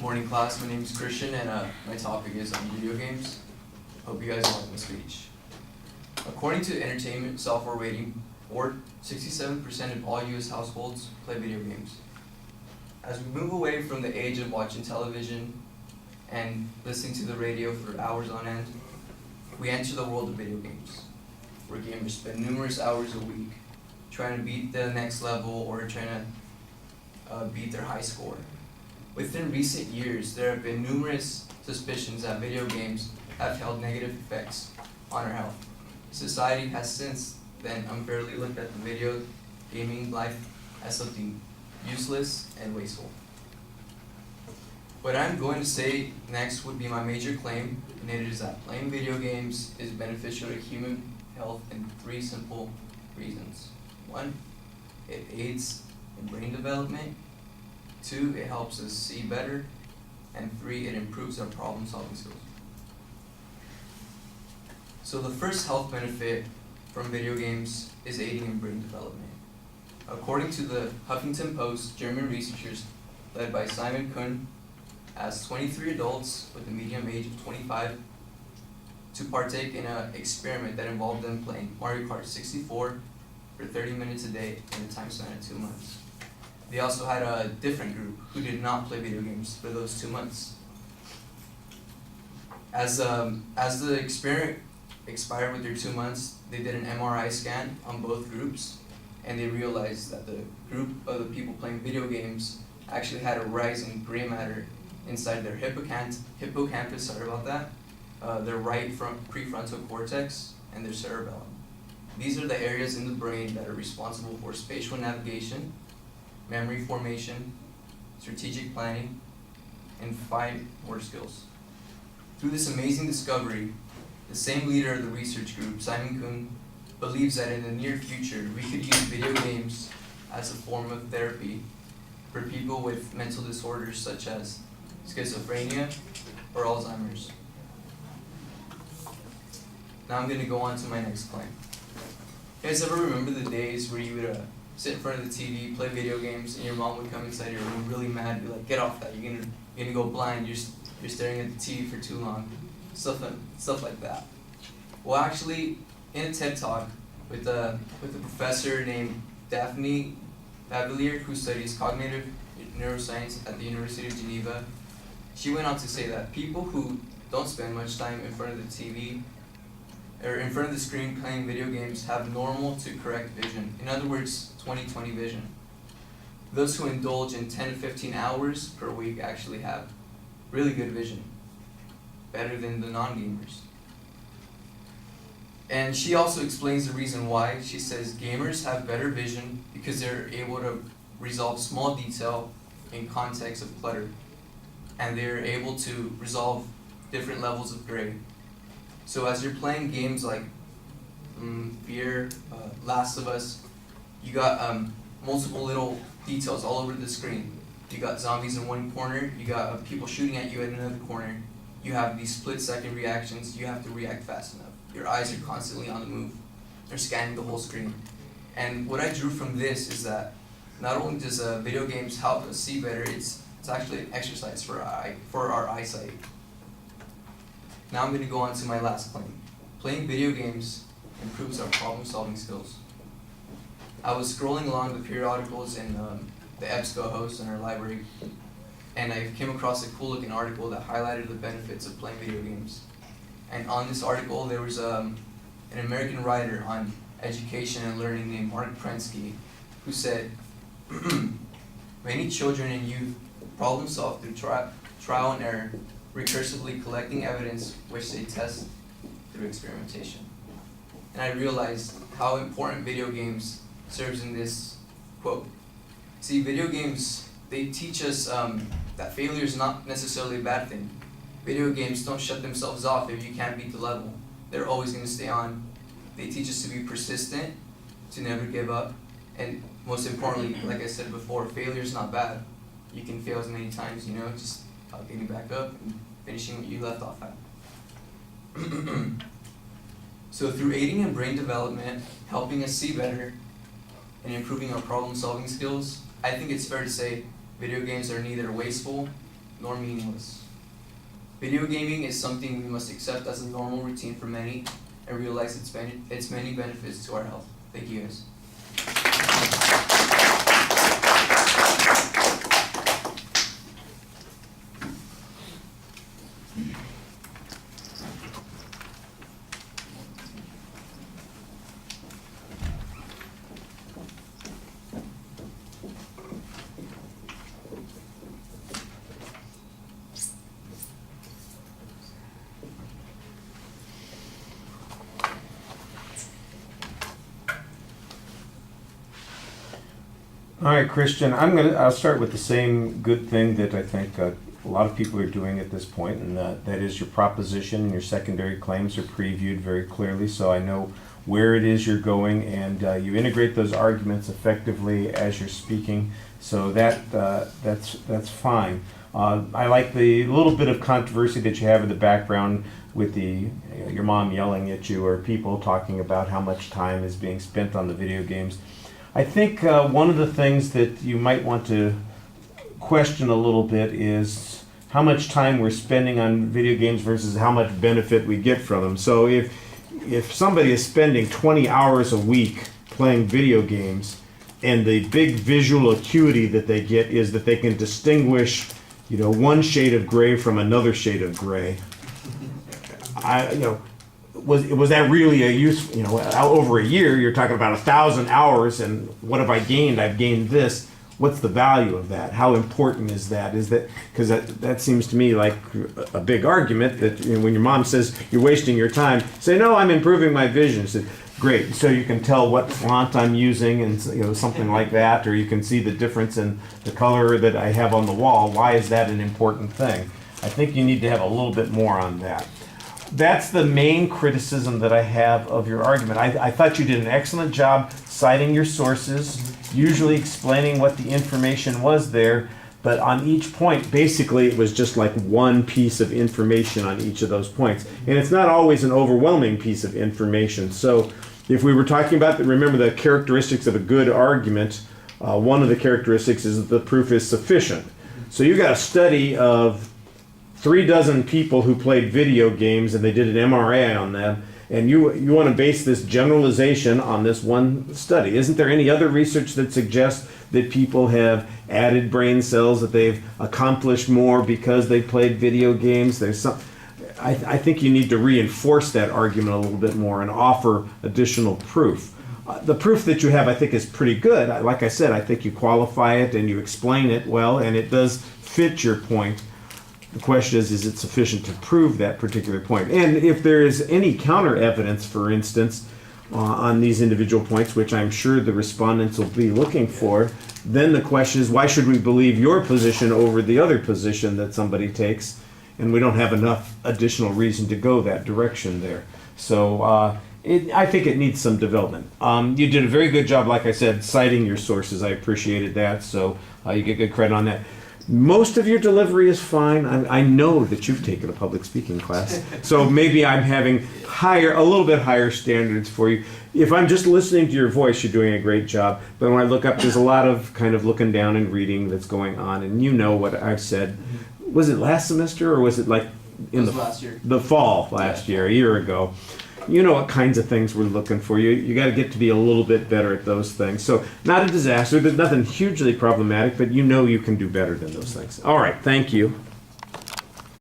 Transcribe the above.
Morning class, my name is Christian and my topic is on video games. Hope you guys like my speech. According to Entertainment Software Rating Board, 67% of all US households play video games. As we move away from the age of watching television and listening to the radio for hours on end, we enter the world of video games, where gamers spend numerous hours a week trying to beat the next level or trying to beat their high score. Within recent years, there have been numerous suspicions that video games have held negative effects on our health. Society has since then unfairly looked at the video gaming life as something useless and wasteful. What I'm going to say next would be my major claim, and it is that playing video games is beneficial to human health in 3 simple reasons. 1, it aids in brain development. 2, it helps us see better. And 3, it improves our problem-solving skills. So the first health benefit from video games is aiding in brain development. According to the Huffington Post, German researchers led by Simon Kuhn asked 23 adults with a median age of 25 to partake in an experiment that involved them playing Mario Kart 64 for 30 minutes a day in a time span of 2 months. They also had a different group who did not play video games for those 2 months. As the experiment expired with their 2 months, they did an MRI scan on both groups, and they realized that the group of the people playing video games actually had a rise in gray matter inside their hippocampus, sorry about that, their right prefrontal cortex, and their cerebellum. These are the areas in the brain that are responsible for spatial navigation, memory formation, strategic planning, and fine motor skills. Through this amazing discovery, the same leader of the research group, Simon Kuhn, believes that in the near future we could use video games as a form of therapy for people with mental disorders such as schizophrenia or Alzheimer's. Now I'm going to go on to my next claim. You guys ever remember the days where you would sit in front of the TV, play video games, and your mom would come inside your room really mad, be like, "Get off that! You're gonna go blind. You're staring at the TV for too long." Stuff like that. Well, actually, in a TED Talk with a professor named Daphne Bavillier, who studies cognitive neuroscience at the University of Geneva, she went on to say that people who don't spend much time in front of the TV or in front of the screen playing video games have normal to correct vision. In other words, 20/20 vision. Those who indulge in 10 to 15 hours per week actually have really good vision, better than the non-gamers. And she also explains the reason why. She says gamers have better vision because they're able to resolve small detail in context of clutter, and they're able to resolve different levels of gray. So as you're playing games like Fear, Last of Us, you got multiple little details all over the screen. You got zombies in one corner, you got people shooting at you in another corner. You have these split-second reactions, you have to react fast enough. Your eyes are constantly on the move. They're scanning the whole screen. And what I drew from this is that not only does video games help us see better, it's actually an exercise for our eyesight. Now I'm going to go on to my last claim. Playing video games improves our problem-solving skills. I was scrolling along the periodicals in the EBSCO host in our library, and I came across a cool-looking article that highlighted the benefits of playing video games. And on this article, there was an American writer on education and learning named Mark Prensky, who said, "Many children and youth problem solve through trial and error, recursively collecting evidence which they test through experimentation." And I realized how important video games serves in this quote. See, video games, they teach us that failure is not necessarily a bad thing. Video games don't shut themselves off if you can't beat the level. They're always going to stay on. They teach us to be persistent, to never give up, and most importantly, like I said before, failure is not bad. You can fail as many times, just getting back up and finishing what you left off at. So through aiding in brain development, helping us see better, and improving our problem-solving skills, I think it's fair to say video games are neither wasteful nor meaningless. Video gaming is something we must accept as a normal routine for many and realize its many benefits to our health. Thank you guys. All right, Christian, I'll start with the same good thing that I think a lot of people are doing at this point, and that is your proposition and your secondary claims are previewed very clearly, so I know where it is you're going, and you integrate those arguments effectively as you're speaking, so that's fine. I like the little bit of controversy that you have in the background with your mom yelling at you or people talking about how much time is being spent on the video games. I think one of the things that you might want to question a little bit is how much time we're spending on video games versus how much benefit we get from them. So if somebody is spending 20 hours a week playing video games and the big visual acuity that they get is that they can distinguish, one shade of gray from another shade of gray, was that really a use? Over a year, you're talking about 1,000 hours, and what have I gained? I've gained this. What's the value of that? How important is that? Because that seems to me like a big argument that when your mom says you're wasting your time, say no, I'm improving my vision. Say, great, so you can tell what font I'm using and something like that, or you can see the difference in the color that I have on the wall. Why is that an important thing? I think you need to have a little bit more on that. That's the main criticism that I have of your argument. I thought you did an excellent job citing your sources, usually explaining what the information was there, but on each point, basically it was just like one piece of information on each of those points. And it's not always an overwhelming piece of information. So if we were talking about, remember the characteristics of a good argument, one of the characteristics is that the proof is sufficient. So you got a study of 36 people who played video games and they did an MRI on them, and you want to base this generalization on this one study. Isn't there any other research that suggests that people have added brain cells, that they've accomplished more because they played video games? I think you need to reinforce that argument a little bit more and offer additional proof. The proof that you have, I think, is pretty good. Like I said, I think you qualify it and you explain it well, and it does fit your point. The question is it sufficient to prove that particular point? And if there is any counter evidence, for instance, on these individual points, which I'm sure the respondents will be looking for, then the question is, why should we believe your position over the other position that somebody takes? And we don't have enough additional reason to go that direction there. So I think it needs some development. You did a very good job, like I said, citing your sources. I appreciated that, so you get good credit on that. Most of your delivery is fine. I know that you've taken a public speaking class, so maybe I'm having a little bit higher standards for you. If I'm just listening to your voice, you're doing a great job. But when I look up, there's a lot of kind of looking down and reading that's going on, and you know what I've said. Was it last semester or was it like in last year. The fall last year, a year ago? You know what kinds of things we're looking for. You got to get to be a little bit better at those things. So not a disaster. There's nothing hugely problematic, but you know you can do better than those things. All right, thank you.